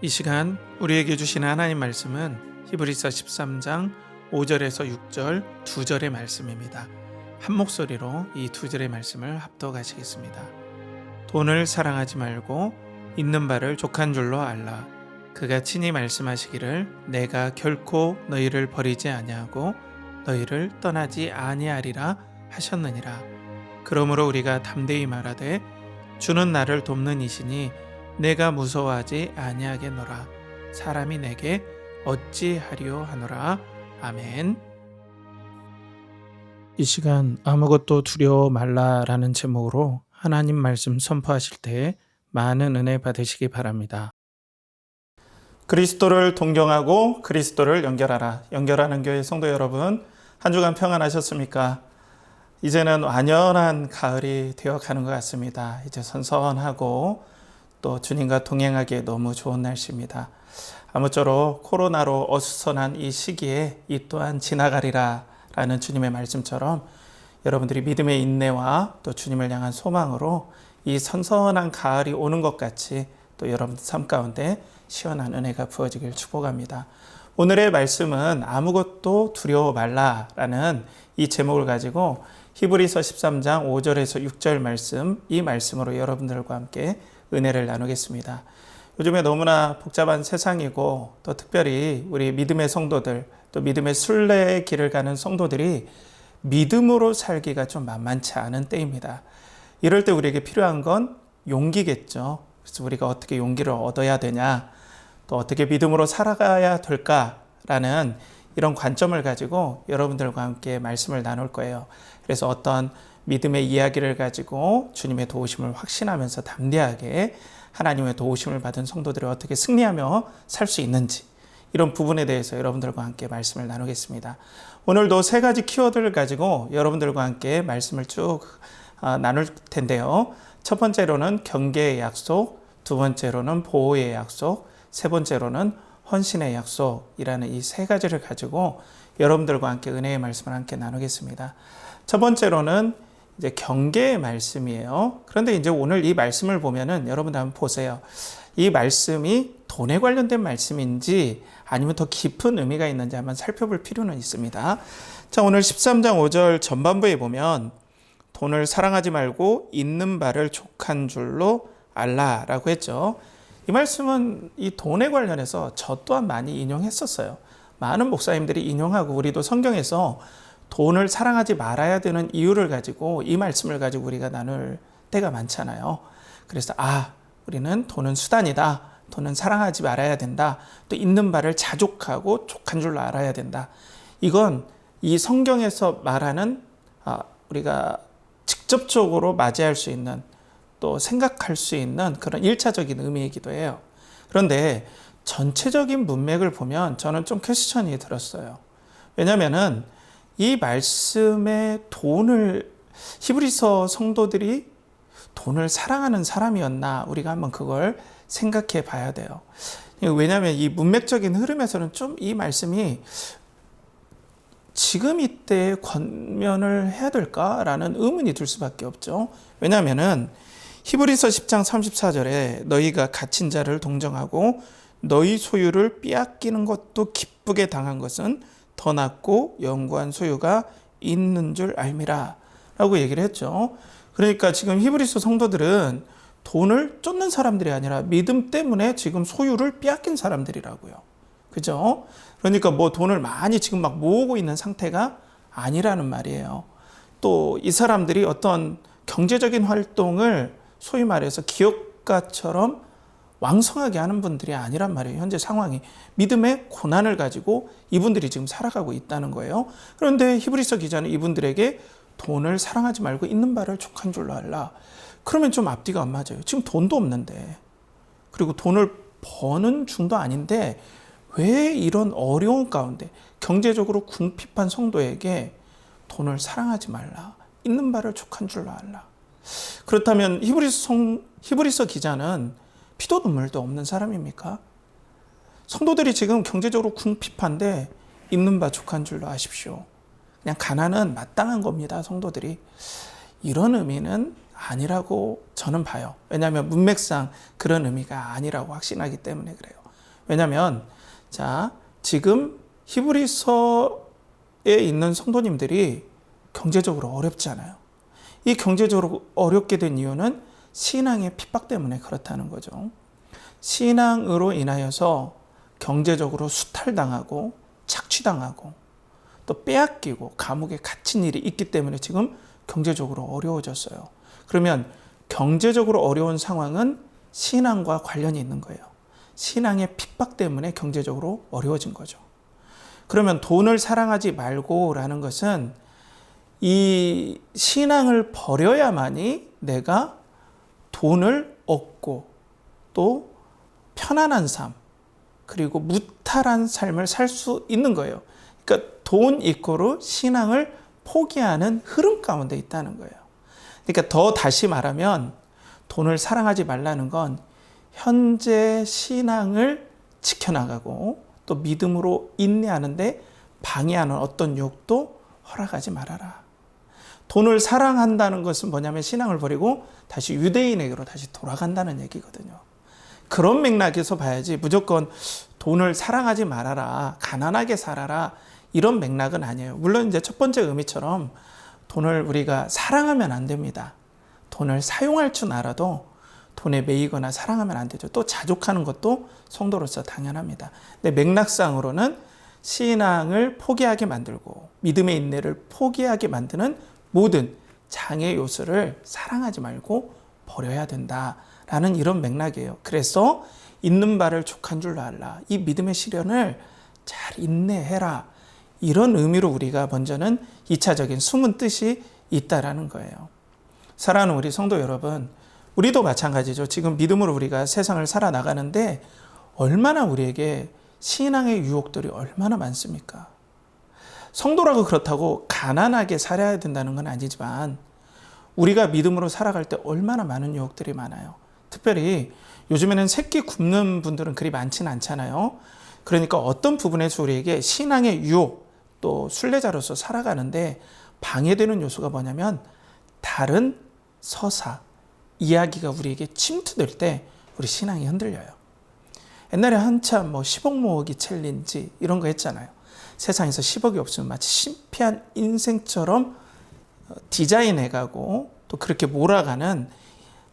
이 시간 우리에게 주신 하나님 말씀은 히브리서 13장 5절에서 6절 2절의 말씀입니다. 한 목소리로 이 2절의 말씀을 합독하시겠습니다. 돈을 사랑하지 말고 있는 바를 족한 줄로 알라. 그가 친히 말씀하시기를 내가 결코 너희를 버리지 아니하고 너희를 떠나지 아니하리라 하셨느니라. 그러므로 우리가 담대히 말하되 주는 나를 돕는 이시니 내가 무서워하지 아니하겠노라. 사람이 내게 어찌하리요 하노라. 아멘. 이 시간 아무것도 두려워 말라라는 제목으로 하나님 말씀 선포하실 때 많은 은혜 받으시기 바랍니다. 그리스도를 동경하고 그리스도를 연결하라. 연결하는 교회 성도 여러분, 한 주간 평안하셨습니까? 이제는 완연한 가을이 되어가는 것 같습니다. 이제 선선하고 또 주님과 동행하기에 너무 좋은 날씨입니다. 아무쪼록 코로나로 어수선한 이 시기에 이 또한 지나가리라 라는 주님의 말씀처럼 여러분들이 믿음의 인내와 또 주님을 향한 소망으로 이 선선한 가을이 오는 것 같이 또 여러분들 삶 가운데 시원한 은혜가 부어지길 축복합니다. 오늘의 말씀은 아무것도 두려워 말라라는 이 제목을 가지고 히브리서 13장 5절에서 6절 말씀, 이 말씀으로 여러분들과 함께 은혜를 나누겠습니다. 요즘에 너무나 복잡한 세상이고 또 특별히 우리 믿음의 성도들, 또 믿음의 순례의 길을 가는 성도들이 믿음으로 살기가 좀 만만치 않은 때입니다. 이럴 때 우리에게 필요한 건 용기겠죠. 그래서 우리가 어떻게 용기를 얻어야 되냐, 또 어떻게 믿음으로 살아가야 될까라는 이런 관점을 가지고 여러분들과 함께 말씀을 나눌 거예요. 그래서 어떤 믿음의 이야기를 가지고 주님의 도우심을 확신하면서 담대하게 하나님의 도우심을 받은 성도들이 어떻게 승리하며 살 수 있는지, 이런 부분에 대해서 여러분들과 함께 말씀을 나누겠습니다. 오늘도 세 가지 키워드를 가지고 여러분들과 함께 말씀을 쭉 나눌 텐데요. 첫 번째로는 경계의 약속, 두 번째로는 보호의 약속, 세 번째로는 헌신의 약속이라는 이 세 가지를 가지고 여러분들과 함께 은혜의 말씀을 함께 나누겠습니다. 첫 번째로는 이제 경계의 말씀이에요. 그런데 이제 오늘 이 말씀을 보면은 여러분들 한번 보세요. 이 말씀이 돈에 관련된 말씀인지 아니면 더 깊은 의미가 있는지 한번 살펴볼 필요는 있습니다. 자, 오늘 13장 5절 전반부에 보면 돈을 사랑하지 말고 있는 바를 족한 줄로 알라라고 했죠. 이 말씀은 이 돈에 관련해서 저 또한 많이 인용했었어요. 많은 목사님들이 인용하고 우리도 성경에서 돈을 사랑하지 말아야 되는 이유를 가지고 이 말씀을 가지고 우리가 나눌 때가 많잖아요. 그래서 우리는 돈은 수단이다. 돈은 사랑하지 말아야 된다. 또 있는 바를 자족하고 족한 줄로 알아야 된다. 이건 이 성경에서 말하는 우리가 직접적으로 맞이할 수 있는, 또 생각할 수 있는 그런 1차적인 의미이기도 해요. 그런데 전체적인 문맥을 보면 저는 좀 퀘스천이 들었어요. 왜냐하면은 이 말씀에 돈을, 히브리서 성도들이 돈을 사랑하는 사람이었나, 우리가 한번 그걸 생각해 봐야 돼요. 왜냐하면 이 문맥적인 흐름에서는 좀 이 말씀이 지금 이때 권면을 해야 될까라는 의문이 들 수밖에 없죠. 왜냐하면은 히브리서 10장 34절에 너희가 갇힌 자를 동정하고 너희 소유를 빼앗기는 것도 기쁘게 당한 것은 더 낫고 영구한 소유가 있는 줄 알미라 라고 얘기를 했죠. 그러니까 지금 히브리서 성도들은 돈을 쫓는 사람들이 아니라 믿음 때문에 지금 소유를 빼앗긴 사람들이라고요. 그죠? 그러니까 뭐 돈을 많이 지금 막 모으고 있는 상태가 아니라는 말이에요. 또 이 사람들이 어떤 경제적인 활동을 소위 말해서 기업가처럼 왕성하게 하는 분들이 아니란 말이에요. 현재 상황이 믿음의 고난을 가지고 이분들이 지금 살아가고 있다는 거예요. 그런데 히브리서 기자는 이분들에게 돈을 사랑하지 말고 있는 바를 족한 줄로 알라. 그러면 좀 앞뒤가 안 맞아요. 지금 돈도 없는데, 그리고 돈을 버는 중도 아닌데 왜 이런 어려운 가운데 경제적으로 궁핍한 성도에게 돈을 사랑하지 말라, 있는 바를 족한 줄로 알라. 그렇다면 히브리서 기자는 피도 눈물도 없는 사람입니까? 성도들이 지금 경제적으로 궁핍한데 있는 바 족한 줄로 아십시오. 그냥 가난은 마땅한 겁니다, 성도들이. 이런 의미는 아니라고 저는 봐요. 왜냐하면 문맥상 그런 의미가 아니라고 확신하기 때문에 그래요. 왜냐하면 자, 지금 히브리서에 있는 성도님들이 경제적으로 어렵잖아요. 이 경제적으로 어렵게 된 이유는 신앙의 핍박 때문에 그렇다는 거죠. 신앙으로 인하여서 경제적으로 수탈당하고 착취당하고 또 빼앗기고 감옥에 갇힌 일이 있기 때문에 지금 경제적으로 어려워졌어요. 그러면 경제적으로 어려운 상황은 신앙과 관련이 있는 거예요. 신앙의 핍박 때문에 경제적으로 어려워진 거죠. 그러면 돈을 사랑하지 말고라는 것은 이 신앙을 버려야만이 내가 돈을 얻고 또 편안한 삶 그리고 무탈한 삶을 살 수 있는 거예요. 그러니까 돈 이꼬르 신앙을 포기하는 흐름 가운데 있다는 거예요. 그러니까 더 다시 말하면 돈을 사랑하지 말라는 건 현재 신앙을 지켜나가고 또 믿음으로 인내하는데 방해하는 어떤 유혹도 허락하지 말아라. 돈을 사랑한다는 것은 뭐냐면 신앙을 버리고 다시 유대인에게로 다시 돌아간다는 얘기거든요. 그런 맥락에서 봐야지 무조건 돈을 사랑하지 말아라, 가난하게 살아라 이런 맥락은 아니에요. 물론 이제 첫 번째 의미처럼 돈을 우리가 사랑하면 안 됩니다. 돈을 사용할 줄 알아도 돈에 매이거나 사랑하면 안 되죠. 또 자족하는 것도 성도로서 당연합니다. 근데 맥락상으로는 신앙을 포기하게 만들고 믿음의 인내를 포기하게 만드는 모든 장애 요소를 사랑하지 말고 버려야 된다라는 이런 맥락이에요. 그래서 있는 바를 족한 줄로 알라. 이 믿음의 시련을 잘 인내해라. 이런 의미로 우리가 먼저는 2차적인 숨은 뜻이 있다라는 거예요. 사랑하는 우리 성도 여러분, 우리도 마찬가지죠. 지금 믿음으로 우리가 세상을 살아나가는데 얼마나 우리에게 신앙의 유혹들이 얼마나 많습니까? 성도라고 그렇다고 가난하게 살아야 된다는 건 아니지만 우리가 믿음으로 살아갈 때 얼마나 많은 유혹들이 많아요. 특별히 요즘에는 새끼 굶는 분들은 그리 많지는 않잖아요. 그러니까 어떤 부분에서 우리에게 신앙의 유혹 또 순례자로서 살아가는데 방해되는 요소가 뭐냐면 다른 서사, 이야기가 우리에게 침투될 때 우리 신앙이 흔들려요. 옛날에 한참 10억 모으기 챌린지 이런 거 했잖아요. 세상에서 10억이 없으면 마치 심피한 인생처럼 디자인해가고 또 그렇게 몰아가는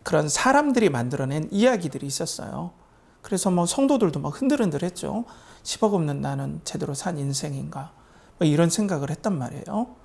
그런 사람들이 만들어낸 이야기들이 있었어요. 그래서 성도들도 흔들흔들했죠. 10억 없는 나는 제대로 산 인생인가 이런 생각을 했단 말이에요.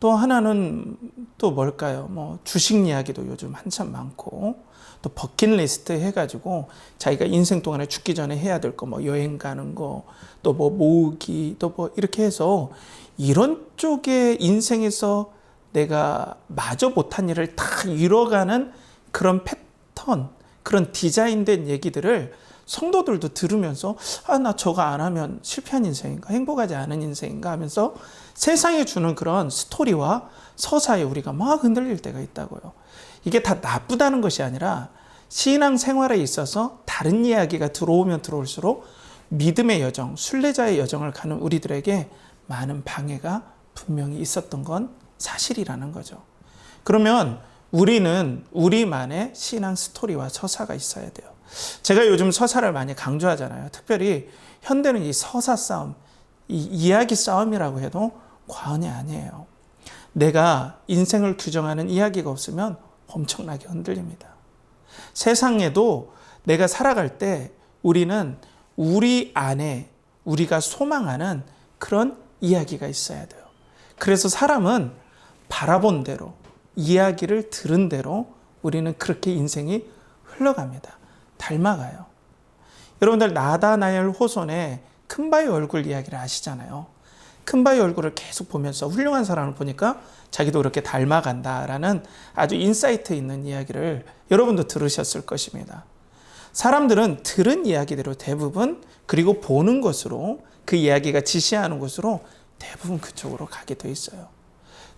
또 하나는 또 뭘까요? 주식 이야기도 요즘 한참 많고 또 버킷리스트 해가지고 자기가 인생 동안에 죽기 전에 해야 될 거 여행 가는 거 또 모으기 또 이렇게 해서 이런 쪽의 인생에서 내가 마저 못한 일을 다 이뤄가는 그런 패턴 그런 디자인된 얘기들을 성도들도 들으면서 나 저거 안 하면 실패한 인생인가 행복하지 않은 인생인가 하면서 세상에 주는 그런 스토리와 서사에 우리가 막 흔들릴 때가 있다고요. 이게 다 나쁘다는 것이 아니라 신앙 생활에 있어서 다른 이야기가 들어오면 들어올수록 믿음의 여정, 순례자의 여정을 가는 우리들에게 많은 방해가 분명히 있었던 건 사실이라는 거죠. 그러면 우리는 우리만의 신앙 스토리와 서사가 있어야 돼요. 제가 요즘 서사를 많이 강조하잖아요. 특별히 현대는 이 서사 싸움, 이 이야기 싸움이라고 해도 과언이 아니에요. 내가 인생을 규정하는 이야기가 없으면 엄청나게 흔들립니다. 세상에도 내가 살아갈 때 우리는 우리 안에 우리가 소망하는 그런 이야기가 있어야 돼요. 그래서 사람은 바라본 대로 이야기를 들은 대로 우리는 그렇게 인생이 흘러갑니다. 닮아가요. 여러분들 나다나엘 호손의 큰바위 얼굴 이야기를 아시잖아요. 큰바위 얼굴을 계속 보면서 훌륭한 사람을 보니까 자기도 그렇게 닮아간다라는 아주 인사이트 있는 이야기를 여러분도 들으셨을 것입니다. 사람들은 들은 이야기대로 대부분 그리고 보는 것으로 그 이야기가 지시하는 것으로 대부분 그쪽으로 가게 돼 있어요.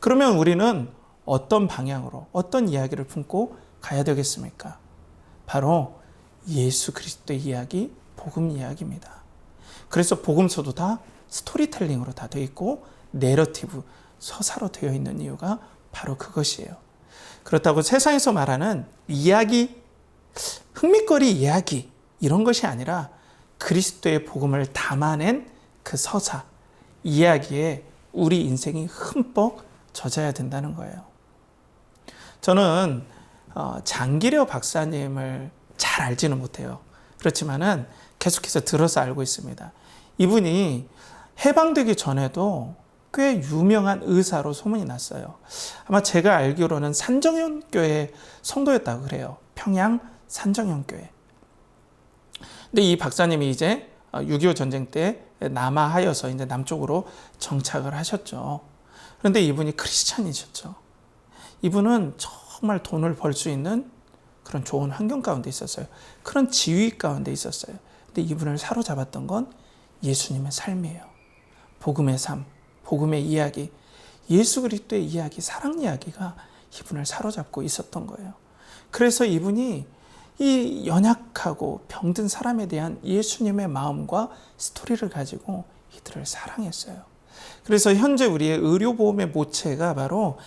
그러면 우리는 어떤 방향으로 어떤 이야기를 품고 가야 되겠습니까? 바로 예수 그리스도의 이야기, 복음 이야기입니다. 그래서 복음서도 다 스토리텔링으로 다 되어 있고 내러티브, 서사로 되어 있는 이유가 바로 그것이에요. 그렇다고 세상에서 말하는 이야기, 흥미거리 이야기 이런 것이 아니라 그리스도의 복음을 담아낸 그 서사, 이야기에 우리 인생이 흠뻑 젖어야 된다는 거예요. 저는 장기려 박사님을 잘 알지는 못해요. 그렇지만은 계속해서 들어서 알고 있습니다. 이분이 해방되기 전에도 꽤 유명한 의사로 소문이 났어요. 아마 제가 알기로는 산정연교회 성도였다고 그래요. 평양 산정연교회. 근데 이 박사님이 이제 6.25 전쟁 때 남하하여서 이제 남쪽으로 정착을 하셨죠. 그런데 이분이 크리스찬이셨죠. 이분은 정말 돈을 벌 수 있는 그런 좋은 환경 가운데 있었어요. 그런 지위 가운데 있었어요. 근데 이분을 사로잡았던 건 예수님의 삶이에요. 복음의 삶, 복음의 이야기, 예수 그리스도의 이야기, 사랑 이야기가 이분을 사로잡고 있었던 거예요. 그래서 이분이 이 연약하고 병든 사람에 대한 예수님의 마음과 스토리를 가지고 이들을 사랑했어요. 그래서 현재 우리의 의료보험의 모체가 바로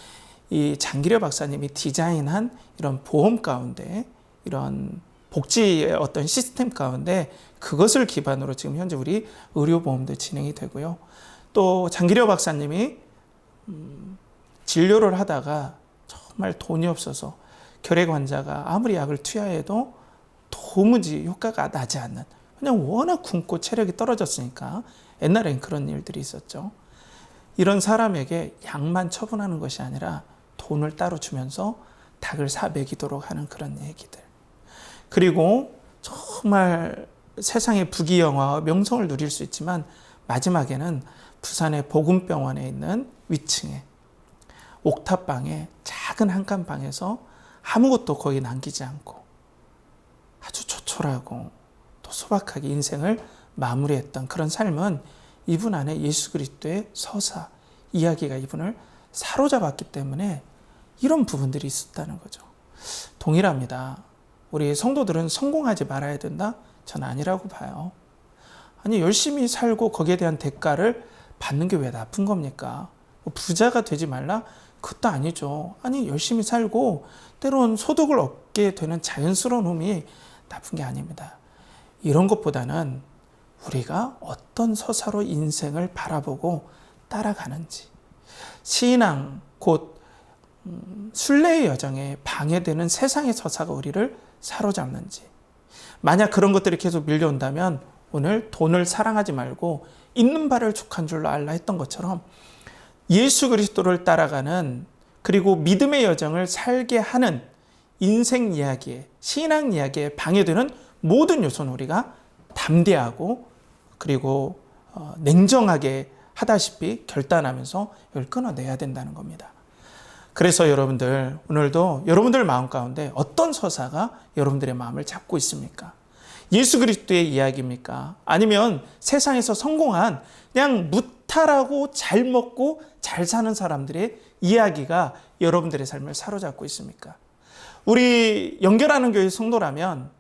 이 장기려 박사님이 디자인한 이런 보험 가운데, 이런 복지의 어떤 시스템 가운데 그것을 기반으로 지금 현재 우리 의료보험도 진행이 되고요. 또 장기려 박사님이 진료를 하다가 정말 돈이 없어서 결핵 환자가 아무리 약을 투여해도 도무지 효과가 나지 않는, 그냥 워낙 굶고 체력이 떨어졌으니까 옛날엔 그런 일들이 있었죠. 이런 사람에게 약만 처분하는 것이 아니라 돈을 따로 주면서 닭을 사 먹이도록 하는 그런 얘기들. 그리고 정말 세상의 부귀영화와 명성을 누릴 수 있지만 마지막에는 부산의 복음병원에 있는 위층에 옥탑방에 작은 한 칸 방에서 아무것도 거기 남기지 않고 아주 조촐하고 또 소박하게 인생을 마무리했던 그런 삶은 이분 안에 예수 그리스도의 서사, 이야기가 이분을 사로잡았기 때문에 이런 부분들이 있었다는 거죠. 동일합니다. 우리 성도들은 성공하지 말아야 된다? 저는 아니라고 봐요. 아니, 열심히 살고 거기에 대한 대가를 받는 게 왜 나쁜 겁니까? 부자가 되지 말라? 그것도 아니죠. 아니, 열심히 살고 때론 소득을 얻게 되는 자연스러운 흠이 나쁜 게 아닙니다. 이런 것보다는 우리가 어떤 서사로 인생을 바라보고 따라가는지, 신앙 곧 순례의 여정에 방해되는 세상의 서사가 우리를 사로잡는지, 만약 그런 것들이 계속 밀려온다면 오늘 돈을 사랑하지 말고 있는 바를 족한 줄로 알라 했던 것처럼 예수 그리스도를 따라가는, 그리고 믿음의 여정을 살게 하는 인생 이야기에, 신앙 이야기에 방해되는 모든 요소는 우리가 담대하고 그리고 냉정하게 하다시피 결단하면서 이걸 끊어내야 된다는 겁니다. 그래서 여러분들, 오늘도 여러분들 마음 가운데 어떤 서사가 여러분들의 마음을 잡고 있습니까? 예수 그리스도의 이야기입니까? 아니면 세상에서 성공한 그냥 무탈하고 잘 먹고 잘 사는 사람들의 이야기가 여러분들의 삶을 사로잡고 있습니까? 우리 연결하는 교회 성도라면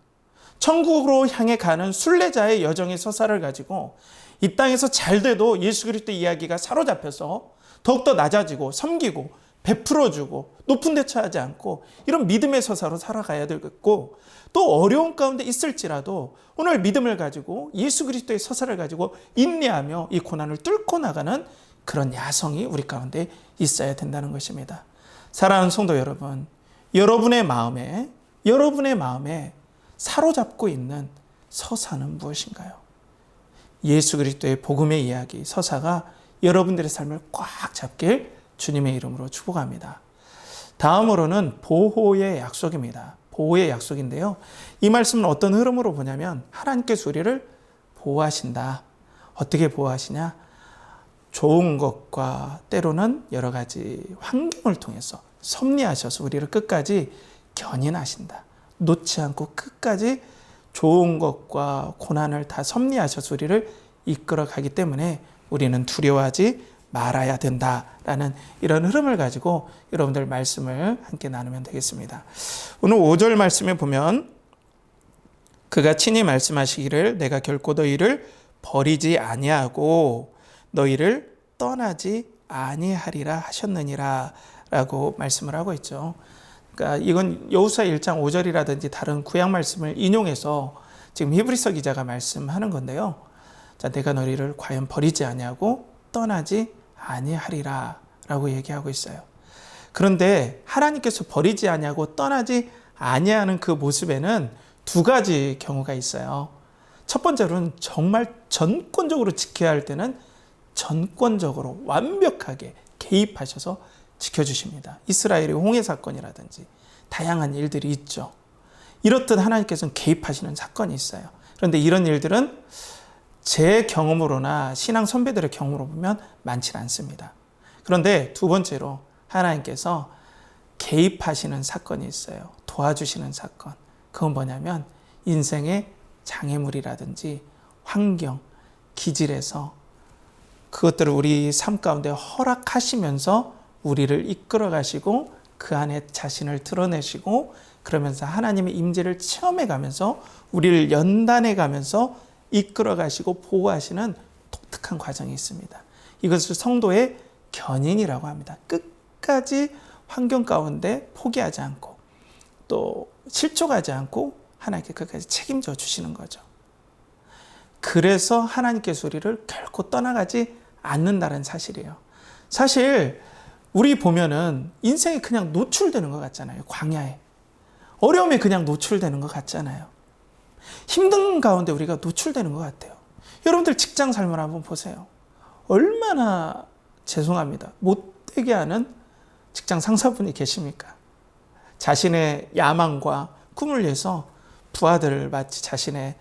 천국으로 향해 가는 순례자의 여정의 서사를 가지고 이 땅에서 잘 돼도 예수 그리스도 이야기가 사로잡혀서 더욱더 낮아지고 섬기고 베풀어주고 높은 데 처하지 않고 이런 믿음의 서사로 살아가야 되겠고, 또 어려운 가운데 있을지라도 오늘 믿음을 가지고 예수 그리스도의 서사를 가지고 인내하며 이 고난을 뚫고 나가는 그런 야성이 우리 가운데 있어야 된다는 것입니다. 사랑하는 성도 여러분, 여러분의 마음에 사로잡고 있는 서사는 무엇인가요? 예수 그리스도의 복음의 이야기, 서사가 여러분들의 삶을 꽉 잡길 주님의 이름으로 축복합니다. 다음으로는 보호의 약속입니다. 보호의 약속인데요. 이 말씀은 어떤 흐름으로 보냐면 하나님께서 우리를 보호하신다. 어떻게 보호하시냐? 좋은 것과 때로는 여러 가지 환경을 통해서 섭리하셔서 우리를 끝까지 견인하신다. 놓지 않고 끝까지 좋은 것과 고난을 다 섭리하셔서 우리를 이끌어 가기 때문에 우리는 두려워하지 말아야 된다라는 이런 흐름을 가지고 여러분들 말씀을 함께 나누면 되겠습니다. 오늘 5절 말씀에 보면 그가 친히 말씀하시기를 내가 결코 너희를 버리지 아니하고 너희를 떠나지 아니하리라 하셨느니라 라고 말씀을 하고 있죠. 그러니까 이건 여호수아 1장 5절이라든지 다른 구약 말씀을 인용해서 지금 히브리서 기자가 말씀하는 건데요. 자, 내가 너희를 과연 버리지 아니하고 떠나지 아니하리라 라고 얘기하고 있어요. 그런데 하나님께서 버리지 아니하고 떠나지 아니하는 그 모습에는 두 가지 경우가 있어요. 첫 번째로는 정말 전권적으로 지켜야 할 때는 전권적으로 완벽하게 개입하셔서 지켜주십니다. 이스라엘의 홍해 사건이라든지 다양한 일들이 있죠. 이렇듯 하나님께서는 개입하시는 사건이 있어요. 그런데 이런 일들은 제 경험으로나 신앙 선배들의 경험으로 보면 많지 않습니다. 그런데 두 번째로 하나님께서 개입하시는 사건이 있어요. 도와주시는 사건. 그건 뭐냐면 인생의 장애물이라든지 환경, 기질에서 그것들을 우리 삶 가운데 허락하시면서 우리를 이끌어 가시고 그 안에 자신을 드러내시고 그러면서 하나님의 임재를 체험해 가면서 우리를 연단해 가면서 이끌어 가시고 보호하시는 독특한 과정이 있습니다. 이것을 성도의 견인이라고 합니다. 끝까지 환경 가운데 포기하지 않고 또 실족하지 않고 하나님께 끝까지 책임져 주시는 거죠. 그래서 하나님께서 우리를 결코 떠나가지 않는다는 사실이에요. 사실 우리 보면은 인생이 그냥 노출되는 것 같잖아요. 광야에. 어려움에 그냥 노출되는 것 같잖아요. 힘든 가운데 우리가 노출되는 것 같아요. 여러분들 직장 삶을 한번 보세요. 얼마나 죄송합니다. 못되게 하는 직장 상사분이 계십니까? 자신의 야망과 꿈을 위해서 부하들을 마치 자신의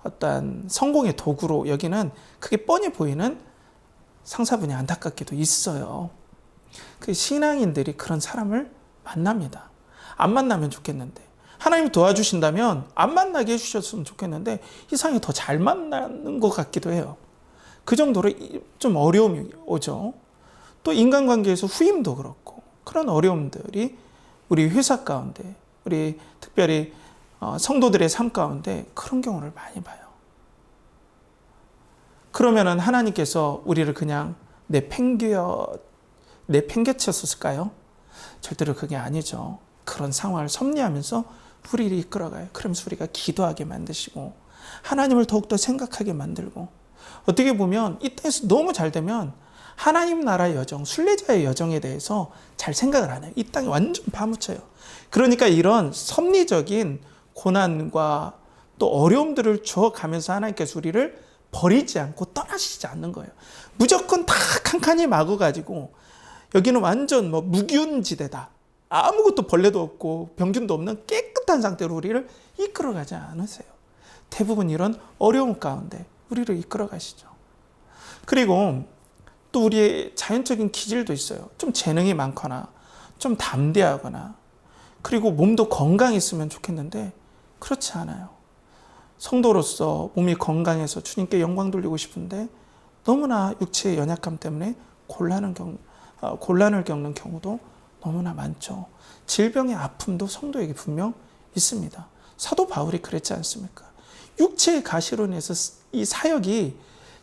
어떠한 성공의 도구로 여기는 그게 뻔히 보이는 상사분이 안타깝게도 있어요. 그 신앙인들이 그런 사람을 만납니다. 안 만나면 좋겠는데 하나님 도와주신다면 안 만나게 해주셨으면 좋겠는데 이상하게 더 잘 만나는 것 같기도 해요. 그 정도로 좀 어려움이 오죠. 또 인간관계에서 후임도 그렇고 그런 어려움들이 우리 회사 가운데 우리 특별히 성도들의 삶 가운데 그런 경우를 많이 봐요. 그러면은 하나님께서 우리를 그냥 내팽개쳤을까요? 절대로 그게 아니죠. 그런 상황을 섭리하면서 우리를 이끌어가요. 그러면서 우리가 기도하게 만드시고 하나님을 더욱더 생각하게 만들고 어떻게 보면 이 땅에서 너무 잘 되면 하나님 나라의 여정, 순례자의 여정에 대해서 잘 생각을 안 해요. 이 땅에 완전 파묻혀요. 그러니까 이런 섭리적인 고난과 또 어려움들을 주어가면서 하나님께서 우리를 버리지 않고 떠나시지 않는 거예요. 무조건 다 칸칸이 막아가지고 여기는 완전 무기운지대다. 아무것도 벌레도 없고 병균도 없는 깨끗한 상태로 우리를 이끌어가지 않으세요. 대부분 이런 어려움 가운데 우리를 이끌어가시죠. 그리고 또 우리의 자연적인 기질도 있어요. 좀 재능이 많거나 좀 담대하거나 그리고 몸도 건강했으면 좋겠는데 그렇지 않아요. 성도로서 몸이 건강해서 주님께 영광 돌리고 싶은데 너무나 육체의 연약함 때문에 곤란을 겪는 경우도 너무나 많죠. 질병의 아픔도 성도에게 분명 있습니다. 사도 바울이 그랬지 않습니까? 육체의 가시로 인해서 이 사역이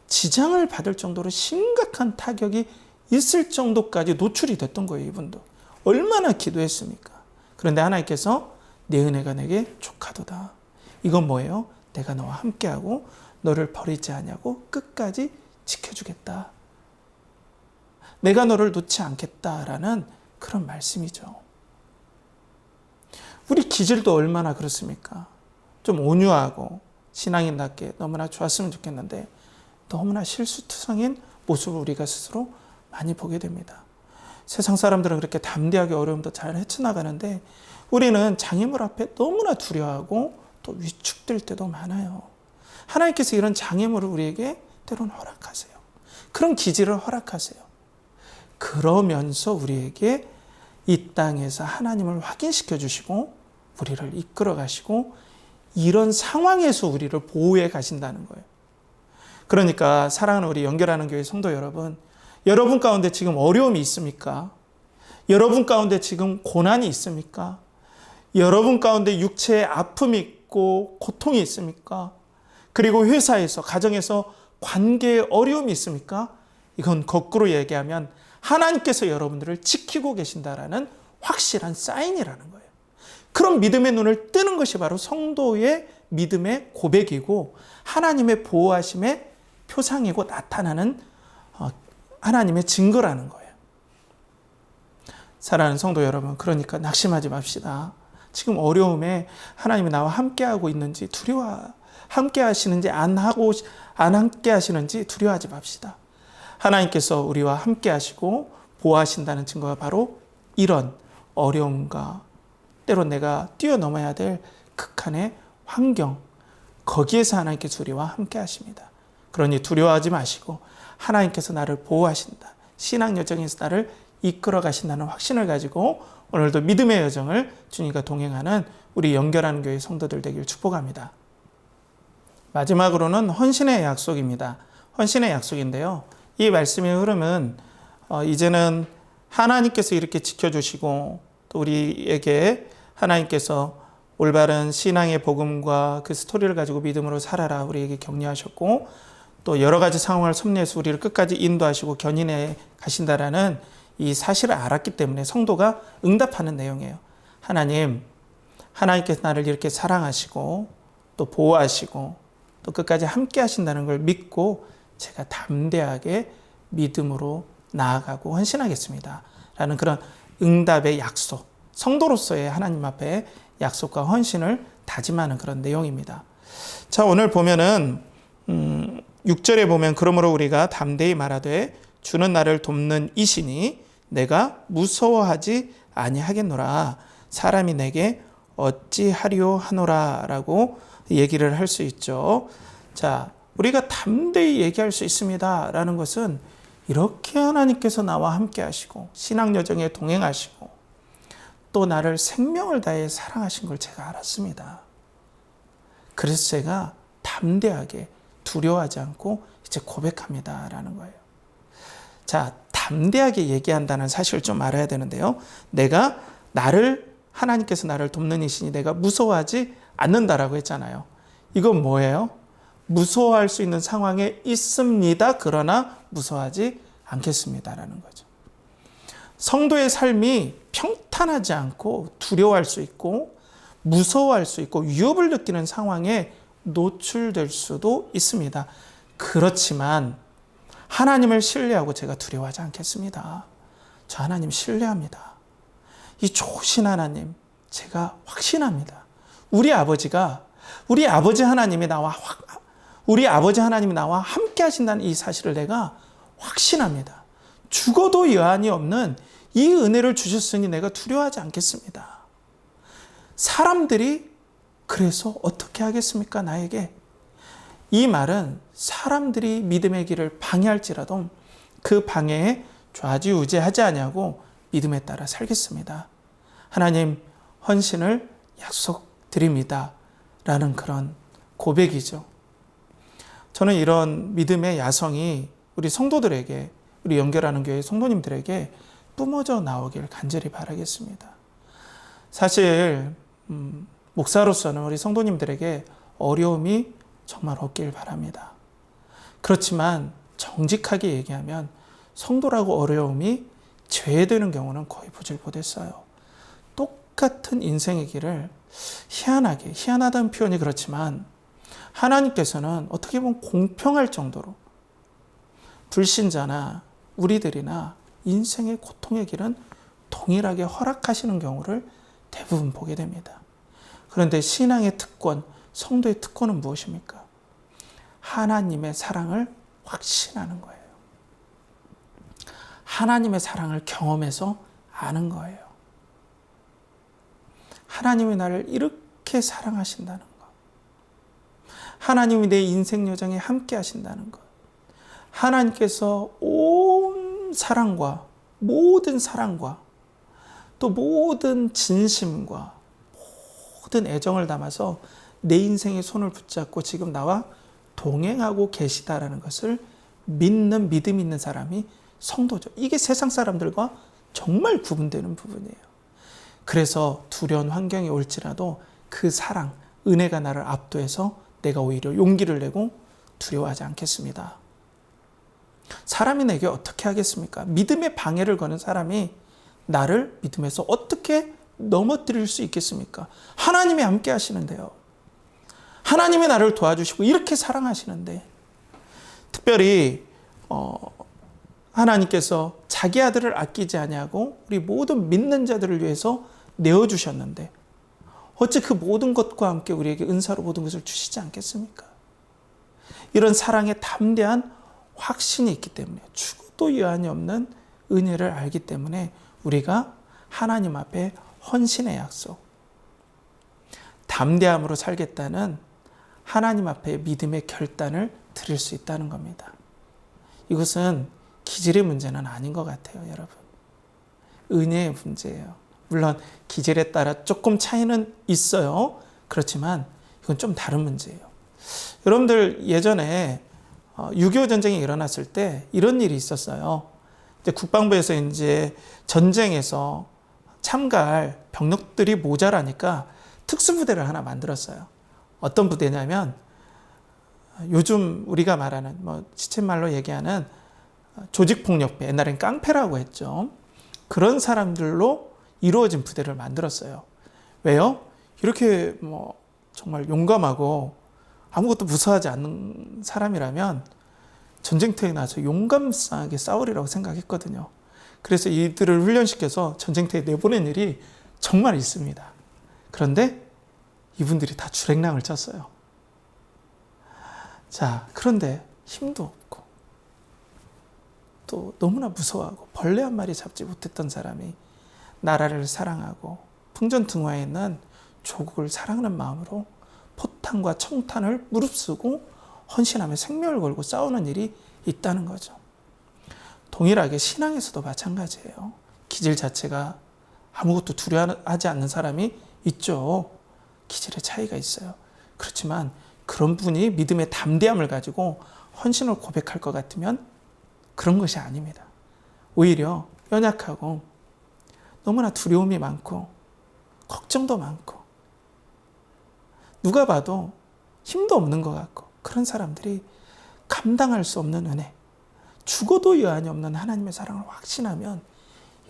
지장을 받을 정도로 심각한 타격이 있을 정도까지 노출이 됐던 거예요. 이분도. 얼마나 기도했습니까? 그런데 하나님께서 내 은혜가 내게 족하도다. 이건 뭐예요? 내가 너와 함께하고 너를 버리지 아니하고 끝까지 지켜주겠다. 내가 너를 놓지 않겠다라는 그런 말씀이죠. 우리 기질도 얼마나 그렇습니까? 좀 온유하고 신앙인답게 너무나 좋았으면 좋겠는데 너무나 실수투성인 모습을 우리가 스스로 많이 보게 됩니다. 세상 사람들은 그렇게 담대하게 어려움도 잘 헤쳐나가는데 우리는 장애물 앞에 너무나 두려워하고 또 위축될 때도 많아요. 하나님께서 이런 장애물을 우리에게 때로는 허락하세요. 그런 기질을 허락하세요. 그러면서 우리에게 이 땅에서 하나님을 확인시켜 주시고 우리를 이끌어 가시고 이런 상황에서 우리를 보호해 가신다는 거예요. 그러니까 사랑하는 우리 연결하는 교회 성도 여러분, 여러분 가운데 지금 어려움이 있습니까? 여러분 가운데 지금 고난이 있습니까? 여러분 가운데 육체의 아픔이 있고 고통이 있습니까? 그리고 회사에서, 가정에서 관계에 어려움이 있습니까? 이건 거꾸로 얘기하면 하나님께서 여러분들을 지키고 계신다라는 확실한 사인이라는 거예요. 그런 믿음의 눈을 뜨는 것이 바로 성도의 믿음의 고백이고 하나님의 보호하심의 표상이고 나타나는 하나님의 증거라는 거예요. 사랑하는 성도 여러분, 그러니까 낙심하지 맙시다. 지금 어려움에 하나님이 나와 함께하고 있는지 함께 하시는지 안 함께 하시는지 두려워하지 맙시다. 하나님께서 우리와 함께 하시고 보호하신다는 증거가 바로 이런 어려움과 때로 내가 뛰어넘어야 될 극한의 환경, 거기에서 하나님께서 우리와 함께 하십니다. 그러니 두려워하지 마시고 하나님께서 나를 보호하신다, 신앙 여정에서 나를 이끌어 가신다는 확신을 가지고 오늘도 믿음의 여정을 주님과 동행하는 우리 연결하는 교회 성도들 되길 축복합니다. 마지막으로는 헌신의 약속입니다. 헌신의 약속인데요, 이 말씀의 흐름은 이제는 하나님께서 이렇게 지켜주시고 또 우리에게 하나님께서 올바른 신앙의 복음과 그 스토리를 가지고 믿음으로 살아라 우리에게 격려하셨고, 또 여러 가지 상황을 섭리해서 우리를 끝까지 인도하시고 견인해 가신다라는 이 사실을 알았기 때문에 성도가 응답하는 내용이에요. 하나님께서 나를 이렇게 사랑하시고 또 보호하시고 또 끝까지 함께 하신다는 걸 믿고 제가 담대하게 믿음으로 나아가고 헌신하겠습니다 라는 그런 응답의 약속, 성도로서의 하나님 앞에 약속과 헌신을 다짐하는 그런 내용입니다. 자, 오늘 보면은 6절에 보면 그러므로 우리가 담대히 말하되 주는 나를 돕는 이시니 내가 무서워하지 아니하겠노라, 사람이 내게 어찌하리오 하노라 라고 얘기를 할 수 있죠. 자, 우리가 담대히 얘기할 수 있습니다 라는 것은 이렇게 하나님께서 나와 함께 하시고 신앙 여정에 동행하시고 또 나를 생명을 다해 사랑하신 걸 제가 알았습니다. 그래서 제가 담대하게 두려워하지 않고 이제 고백합니다 라는 거예요. 자, 담대하게 얘기한다는 사실을 좀 알아야 되는데요, 하나님께서 나를 돕는 이시니 내가 무서워하지 않는다라고 했잖아요. 이건 뭐예요? 무서워할 수 있는 상황에 있습니다. 그러나 무서워하지 않겠습니다라는 거죠. 성도의 삶이 평탄하지 않고 두려워할 수 있고 무서워할 수 있고 위협을 느끼는 상황에 노출될 수도 있습니다. 그렇지만 하나님을 신뢰하고 제가 두려워하지 않겠습니다. 저 하나님 신뢰합니다. 이 좋으신 하나님 제가 확신합니다. 우리 아버지 하나님이 나와 함께 하신다는 이 사실을 내가 확신합니다. 죽어도 여한이 없는 이 은혜를 주셨으니 내가 두려워하지 않겠습니다. 사람들이 그래서 어떻게 하겠습니까? 나에게. 이 말은 사람들이 믿음의 길을 방해할지라도 그 방해에 좌지우지하지 아니하고 믿음에 따라 살겠습니다. 하나님 헌신을 약속드립니다 라는 그런 고백이죠. 저는 이런 믿음의 야성이 우리 성도들에게, 우리 연결하는 교회 성도님들에게 뿜어져 나오길 간절히 바라겠습니다. 사실 목사로서는 우리 성도님들에게 어려움이 정말 없길 바랍니다. 그렇지만 정직하게 얘기하면 성도라고 어려움이 죄되는 경우는 거의 보질못했어요. 똑같은 인생의 길을 희한하다는 표현이 그렇지만 하나님께서는 어떻게 보면 공평할 정도로 불신자나 우리들이나 인생의 고통의 길은 동일하게 허락하시는 경우를 대부분 보게 됩니다. 그런데 신앙의 특권, 성도의 특권은 무엇입니까? 하나님의 사랑을 확신하는 거예요. 하나님의 사랑을 경험해서 아는 거예요. 하나님이 나를 이렇게 사랑하신다는 것. 하나님이 내 인생 여정에 함께 하신다는 것. 하나님께서 온 사랑과 모든 또 모든 진심과 모든 애정을 담아서 내 인생의 손을 붙잡고 지금 나와 동행하고 계시다라는 것을 믿는 믿음 있는 사람이 성도죠. 이게 세상 사람들과 정말 구분되는 부분이에요. 그래서 두려운 환경이 올지라도 그 사랑, 은혜가 나를 압도해서 내가 오히려 용기를 내고 두려워하지 않겠습니다. 사람이 내게 어떻게 하겠습니까? 믿음의 방해를 거는 사람이 나를 믿음에서 어떻게 넘어뜨릴 수 있겠습니까? 하나님이 함께 하시는데요. 하나님이 나를 도와주시고 이렇게 사랑하시는데, 특별히 하나님께서 자기 아들을 아끼지 아니하고 우리 모든 믿는 자들을 위해서 내어주셨는데 어째 그 모든 것과 함께 우리에게 은사로 모든 것을 주시지 않겠습니까? 이런 사랑에 담대한 확신이 있기 때문에, 죽어도 여한이 없는 은혜를 알기 때문에 우리가 하나님 앞에 헌신의 약속, 담대함으로 살겠다는 하나님 앞에 믿음의 결단을 드릴 수 있다는 겁니다. 이것은 기질의 문제는 아닌 것 같아요, 여러분. 은혜의 문제예요. 물론 기질에 따라 조금 차이는 있어요. 그렇지만 이건 좀 다른 문제예요. 여러분들 예전에 6.25 전쟁이 일어났을 때 이런 일이 있었어요. 이제 국방부에서 이제 전쟁에서 참가할 병력들이 모자라니까 특수부대를 하나 만들었어요. 어떤 부대냐면 요즘 우리가 말하는 시쳇말로 얘기하는 조직폭력배, 옛날엔 깡패라고 했죠. 그런 사람들로 이루어진 부대를 만들었어요. 왜요? 이렇게 정말 용감하고 아무것도 무서워하지 않는 사람이라면 전쟁터에 나서 용감하게 싸우리라고 생각했거든요. 그래서 이들을 훈련시켜서 전쟁터에 내보낸 일이 정말 있습니다. 그런데 이분들이 다 주랭랑을 쳤어요. 자, 그런데 힘도 없고 또 너무나 무서워하고 벌레 한 마리 잡지 못했던 사람이 나라를 사랑하고 풍전등화에 있는 조국을 사랑하는 마음으로 포탄과 청탄을 무릅쓰고 헌신하며 생명을 걸고 싸우는 일이 있다는 거죠. 동일하게 신앙에서도 마찬가지예요. 기질 자체가 아무것도 두려워하지 않는 사람이 있죠. 기질의 차이가 있어요. 그렇지만 그런 분이 믿음의 담대함을 가지고 헌신을 고백할 것 같으면 그런 것이 아닙니다. 오히려 연약하고 너무나 두려움이 많고 걱정도 많고 누가 봐도 힘도 없는 것 같고 그런 사람들이 감당할 수 없는 은혜, 죽어도 여한이 없는 하나님의 사랑을 확신하면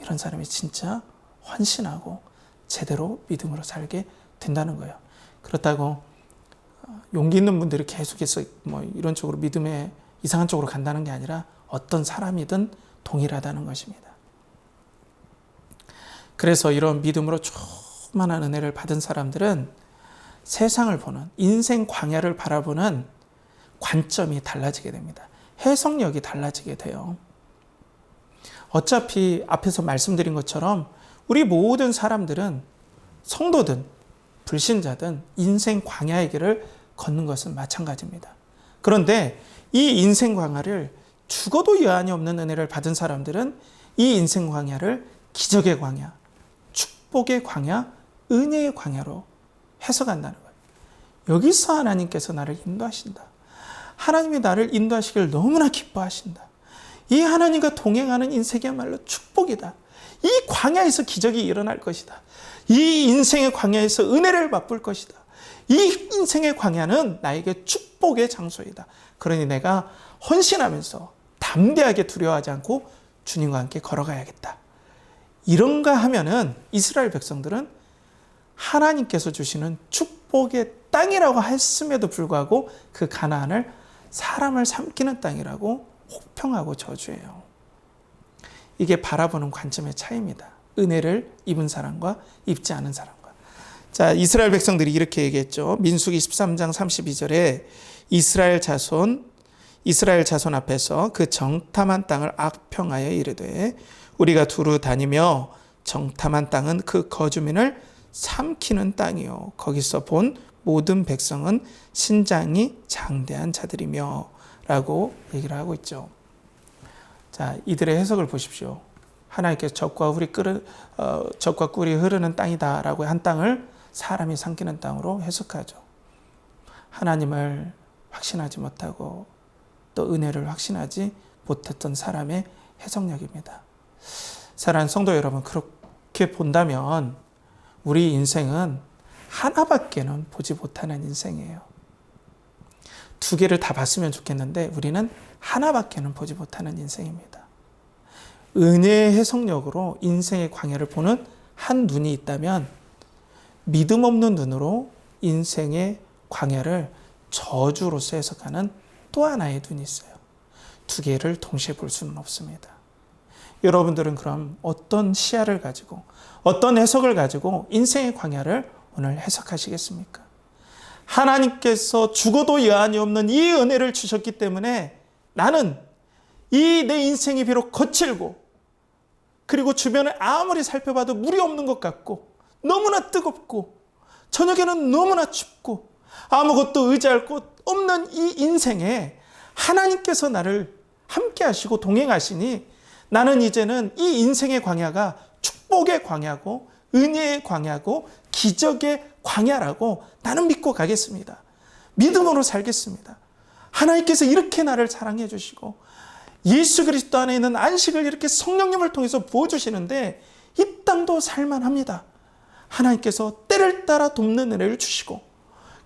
이런 사람이 진짜 헌신하고 제대로 믿음으로 살게 된다는 거예요. 그렇다고 용기 있는 분들이 계속해서 이런 쪽으로 믿음의 이상한 쪽으로 간다는 게 아니라 어떤 사람이든 동일하다는 것입니다. 그래서 이런 믿음으로 조그만한 은혜를 받은 사람들은 세상을 보는, 인생 광야를 바라보는 관점이 달라지게 됩니다. 해석력이 달라지게 돼요. 어차피 앞에서 말씀드린 것처럼 우리 모든 사람들은 성도든 불신자든 인생 광야의 길을 걷는 것은 마찬가지입니다. 그런데 이 인생 광야를 죽어도 여한이 없는 은혜를 받은 사람들은 이 인생 광야를 기적의 광야, 축복의 광야, 은혜의 광야로 해석한다는 거예요. 여기서 하나님께서 나를 인도하신다. 하나님이 나를 인도하시길 너무나 기뻐하신다. 이 하나님과 동행하는 인생이야말로 축복이다. 이 광야에서 기적이 일어날 것이다. 이 인생의 광야에서 은혜를 맛볼 것이다. 이 인생의 광야는 나에게 축복의 장소이다. 그러니 내가 헌신하면서 담대하게 두려워하지 않고 주님과 함께 걸어가야겠다. 이런가 하면은 이스라엘 백성들은 하나님께서 주시는 축복의 땅이라고 했음에도 불구하고 그 가나안을 사람을 삼키는 땅이라고 혹평하고 저주해요. 이게 바라보는 관점의 차이입니다. 은혜를 입은 사람과 입지 않은 사람과. 자, 이스라엘 백성들이 이렇게 얘기했죠. 민수기 13장 32절에 이스라엘 자손 앞에서 그 정탐한 땅을 악평하여 이르되 우리가 두루 다니며 정탐한 땅은 그 거주민을 삼키는 땅이요 거기서 본 모든 백성은 신장이 장대한 자들이며 라고 얘기를 하고 있죠. 자, 이들의 해석을 보십시오. 하나님께서 젖과 꿀이 흐르는 땅이다 라고 한 땅을 사람이 삼키는 땅으로 해석하죠. 하나님을 확신하지 못하고 또 은혜를 확신하지 못했던 사람의 해석력입니다. 사랑하는 성도 여러분, 그렇게 본다면 우리 인생은 하나밖에는 보지 못하는 인생이에요. 두 개를 다 봤으면 좋겠는데 우리는 하나밖에는 보지 못하는 인생입니다. 은혜의 해석력으로 인생의 광야를 보는 한 눈이 있다면 믿음 없는 눈으로 인생의 광야를 저주로서 해석하는 또 하나의 눈이 있어요. 두 개를 동시에 볼 수는 없습니다. 여러분들은 그럼 어떤 시야를 가지고 어떤 해석을 가지고 인생의 광야를 오늘 해석하시겠습니까? 하나님께서 죽어도 여한이 없는 이 은혜를 주셨기 때문에 나는 이 내 인생이 비록 거칠고 그리고 주변을 아무리 살펴봐도 물이 없는 것 같고 너무나 뜨겁고 저녁에는 너무나 춥고 아무것도 의지할 곳 없는 이 인생에 하나님께서 나를 함께 하시고 동행하시니 나는 이제는 이 인생의 광야가 축복의 광야고 은혜의 광야고 기적의 광야라고 나는 믿고 가겠습니다. 믿음으로 살겠습니다. 하나님께서 이렇게 나를 사랑해 주시고 예수 그리스도 안에 있는 안식을 이렇게 성령님을 통해서 부어주시는데 이 땅도 살만합니다. 하나님께서 때를 따라 돕는 은혜를 주시고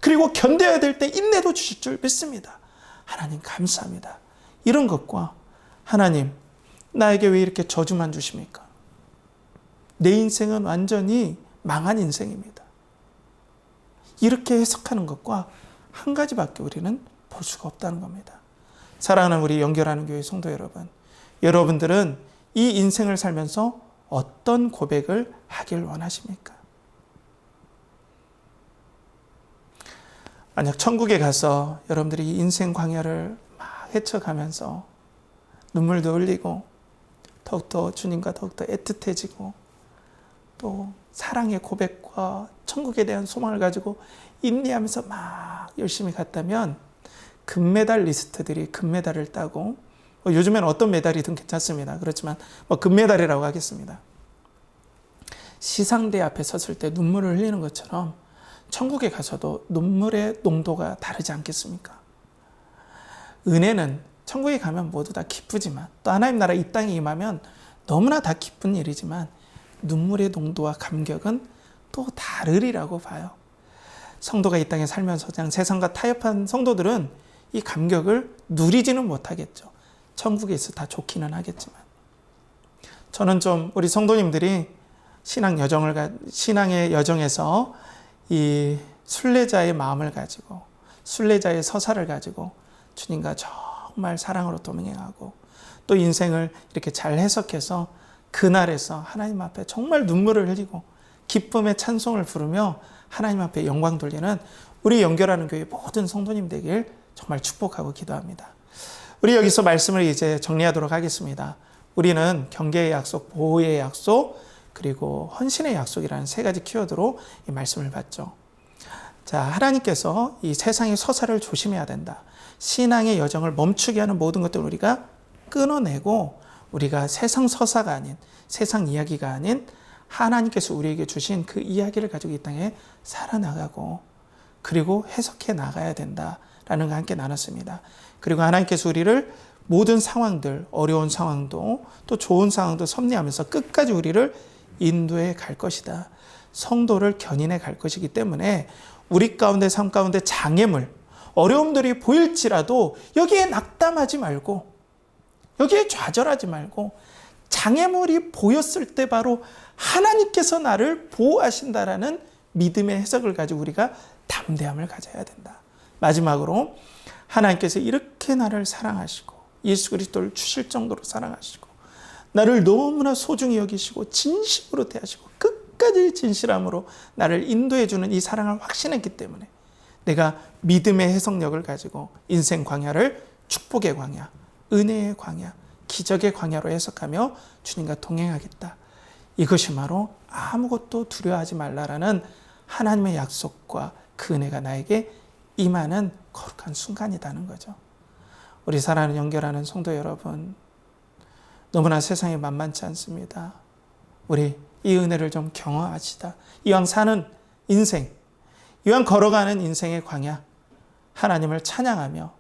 그리고 견뎌야 될 때 인내도 주실 줄 믿습니다. 하나님 감사합니다. 이런 것과 하나님 나에게 왜 이렇게 저주만 주십니까? 내 인생은 완전히 망한 인생입니다. 이렇게 해석하는 것과 한 가지밖에 우리는 볼 수가 없다는 겁니다. 사랑하는 우리 연결하는 교회 성도 여러분, 여러분들은 이 인생을 살면서 어떤 고백을 하길 원하십니까? 만약 천국에 가서 여러분들이 이 인생 광야를 막 헤쳐가면서 눈물도 흘리고 더욱더 주님과 더욱더 애틋해지고 또 사랑의 고백과 천국에 대한 소망을 가지고 인내하면서 막 열심히 갔다면 금메달 리스트들이 금메달을 따고 요즘에는 어떤 메달이든 괜찮습니다. 그렇지만 금메달이라고 하겠습니다. 시상대 앞에 섰을 때 눈물을 흘리는 것처럼 천국에 가서도 눈물의 농도가 다르지 않겠습니까? 은혜는 천국에 가면 모두 다 기쁘지만 또 하나님 나라 이 땅에 임하면 너무나 다 기쁜 일이지만 눈물의 농도와 감격은 또 다르리라고 봐요. 성도가 이 땅에 살면서 그냥 세상과 타협한 성도들은 이 감격을 누리지는 못하겠죠. 천국에 있어 다 좋기는 하겠지만 저는 좀 우리 성도님들이 신앙의 여정에서 이 순례자의 마음을 가지고 순례자의 서사를 가지고 주님과 정말 사랑으로 동행하고 또 인생을 이렇게 잘 해석해서 그날에서 하나님 앞에 정말 눈물을 흘리고 기쁨의 찬송을 부르며 하나님 앞에 영광 돌리는 우리 연결하는 교회 모든 성도님 되길 정말 축복하고 기도합니다. 우리 여기서 말씀을 이제 정리하도록 하겠습니다. 우리는 경계의 약속, 보호의 약속, 그리고 헌신의 약속이라는 세 가지 키워드로 이 말씀을 봤죠. 자, 하나님께서 이 세상의 서사를 조심해야 된다. 신앙의 여정을 멈추게 하는 모든 것들을 우리가 끊어내고 우리가 세상 서사가 아닌 세상 이야기가 아닌 하나님께서 우리에게 주신 그 이야기를 가지고 이 땅에 살아나가고 그리고 해석해 나가야 된다라는 거 함께 나눴습니다. 그리고 하나님께서 우리를 모든 상황들, 어려운 상황도 또 좋은 상황도 섭리하면서 끝까지 우리를 인도해 갈 것이다. 성도를 견인해 갈 것이기 때문에 우리 가운데 삶 가운데 장애물, 어려움들이 보일지라도 여기에 낙담하지 말고 여기에 좌절하지 말고 장애물이 보였을 때 바로 하나님께서 나를 보호하신다라는 믿음의 해석을 가지고 우리가 담대함을 가져야 된다. 마지막으로 하나님께서 이렇게 나를 사랑하시고 예수 그리스도를 주실 정도로 사랑하시고 나를 너무나 소중히 여기시고 진심으로 대하시고 끝까지 진실함으로 나를 인도해 주는 이 사랑을 확신했기 때문에 내가 믿음의 해석력을 가지고 인생 광야를 축복의 광야, 은혜의 광야, 기적의 광야로 해석하며 주님과 동행하겠다. 이것이 바로 아무것도 두려워하지 말라라는 하나님의 약속과 그 은혜가 나에게 임하는 거룩한 순간이라는 거죠. 우리 사랑하는 연결하는 성도 여러분, 너무나 세상이 만만치 않습니다. 우리 이 은혜를 좀 경험하시다. 이왕 사는 인생, 이왕 걸어가는 인생의 광야, 하나님을 찬양하며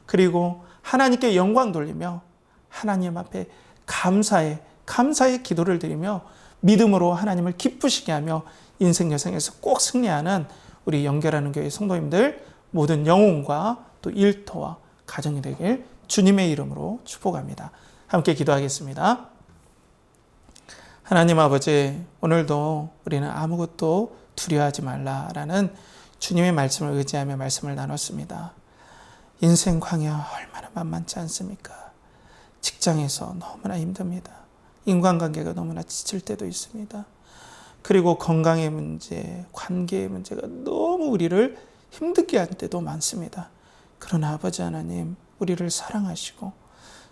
그리고 하나님께 영광 돌리며 하나님 앞에 감사의 기도를 드리며 믿음으로 하나님을 기쁘시게 하며 인생 여정에서 꼭 승리하는 우리 연결하는 교회 성도님들 모든 영혼과 또 일터와 가정이 되길 주님의 이름으로 축복합니다. 함께 기도하겠습니다. 하나님 아버지, 오늘도 우리는 아무것도 두려워하지 말라라는 주님의 말씀을 의지하며 말씀을 나눴습니다. 인생 광야 얼마나 만만치 않습니까? 직장에서 너무나 힘듭니다. 인간관계가 너무나 지칠 때도 있습니다. 그리고 건강의 문제, 관계의 문제가 너무 우리를 힘들게 할 때도 많습니다. 그러나 아버지 하나님, 우리를 사랑하시고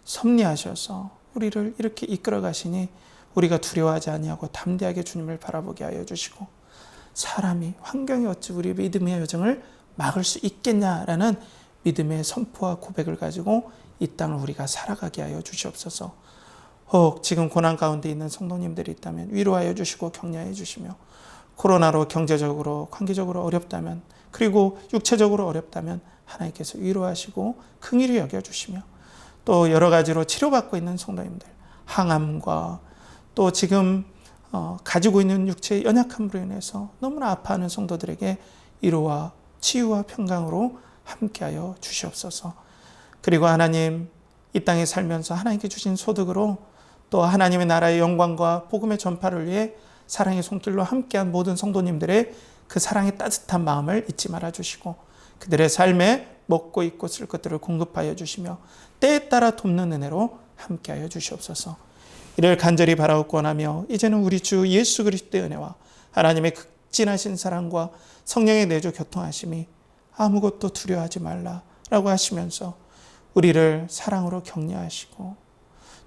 섭리하셔서 우리를 이렇게 이끌어 가시니 우리가 두려워하지 아니하고 담대하게 주님을 바라보게 하여 주시고, 사람이, 환경이 어찌 우리 믿음의 여정을 막을 수 있겠냐라는 믿음의 선포와 고백을 가지고 이 땅을 우리가 살아가게 하여 주시옵소서. 혹 지금 고난 가운데 있는 성도님들이 있다면 위로하여 주시고 격려해 주시며, 코로나로 경제적으로, 관계적으로 어렵다면, 그리고 육체적으로 어렵다면 하나님께서 위로하시고 긍휼히 여겨주시며, 또 여러 가지로 치료받고 있는 성도님들, 항암과 또 지금 가지고 있는 육체의 연약함으로 인해서 너무나 아파하는 성도들에게 위로와 치유와 평강으로 함께하여 주시옵소서. 그리고 하나님, 이 땅에 살면서 하나님께 주신 소득으로 또 하나님의 나라의 영광과 복음의 전파를 위해 사랑의 손길로 함께한 모든 성도님들의 그 사랑의 따뜻한 마음을 잊지 말아 주시고, 그들의 삶에 먹고 입고 쓸 것들을 공급하여 주시며 때에 따라 돕는 은혜로 함께하여 주시옵소서. 이를 간절히 바라옵고 원하며, 이제는 우리 주 예수 그리스도의 은혜와 하나님의 극진하신 사랑과 성령의 내주 교통하심이 아무것도 두려워하지 말라라고 하시면서 우리를 사랑으로 격려하시고,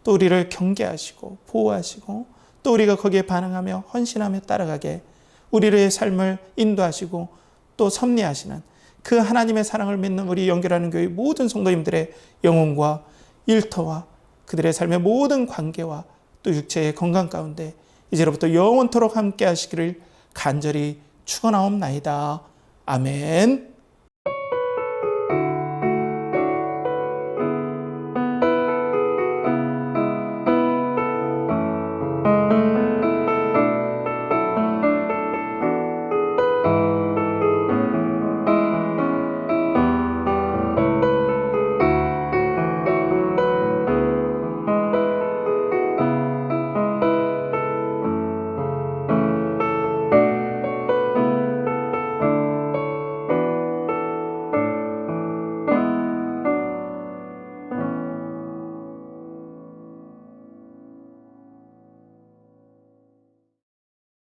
또 우리를 경계하시고 보호하시고, 또 우리가 거기에 반응하며 헌신하며 따라가게 우리의 삶을 인도하시고 또 섭리하시는 그 하나님의 사랑을 믿는 우리 연결하는 교회 모든 성도님들의 영혼과 일터와 그들의 삶의 모든 관계와 또 육체의 건강 가운데 이제로부터 영원토록 함께 하시기를 간절히 축원하옵나이다. 아멘.